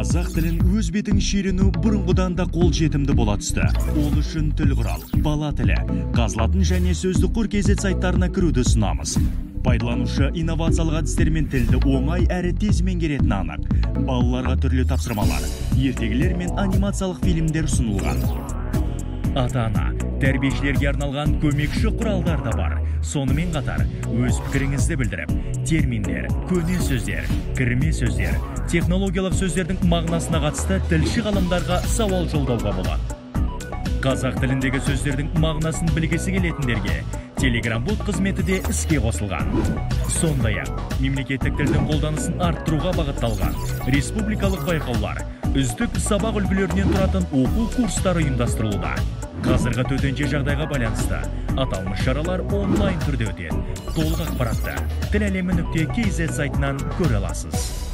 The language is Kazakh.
Қазақ тілін өз бетің ширену бұрынғыдан да қол жетімді бола түсті. Ол үшін тіл құрал, бала тілі, қазылатын және сөздік қор KZ сайттарына кіруді ұсынамыз. Пайдаланушы инновациялық әдістермен тілді оңай әрі тез меңгеретіні анық. Балаларға түрлі тапсырмалар, ертегілер мен анимациялық фильмдер ұсынылған. Ата-ана, тәрбиешілерге арналған көмекші құралдар да бар. Сонымен қатар, өз пікіріңізді білдіріп, терминдер, көне сөздер, кірме сөздер, технологиялық сөздердің мағынасына қатысты тілші ғалымдарға сауал жолдауға болады. Қазақ тіліндегі сөздердің мағынасын білгісі келетіндерге Telegram-бот қызметі де іске қосылған. Сондай-ақ, мемлекеттік тілдің қолданысын арттыруға бағытталған республикалық байқаулар, үздік сабақ үлгілерінен тұратын оқу курстары ұйымдастырылуда. Қазіргі төтенше жағдайға байланысты аталмыш шаралар онлайн түрде өтеді. Толық ақпаратты тіл әлемі.kz сайтынан көре аласыз.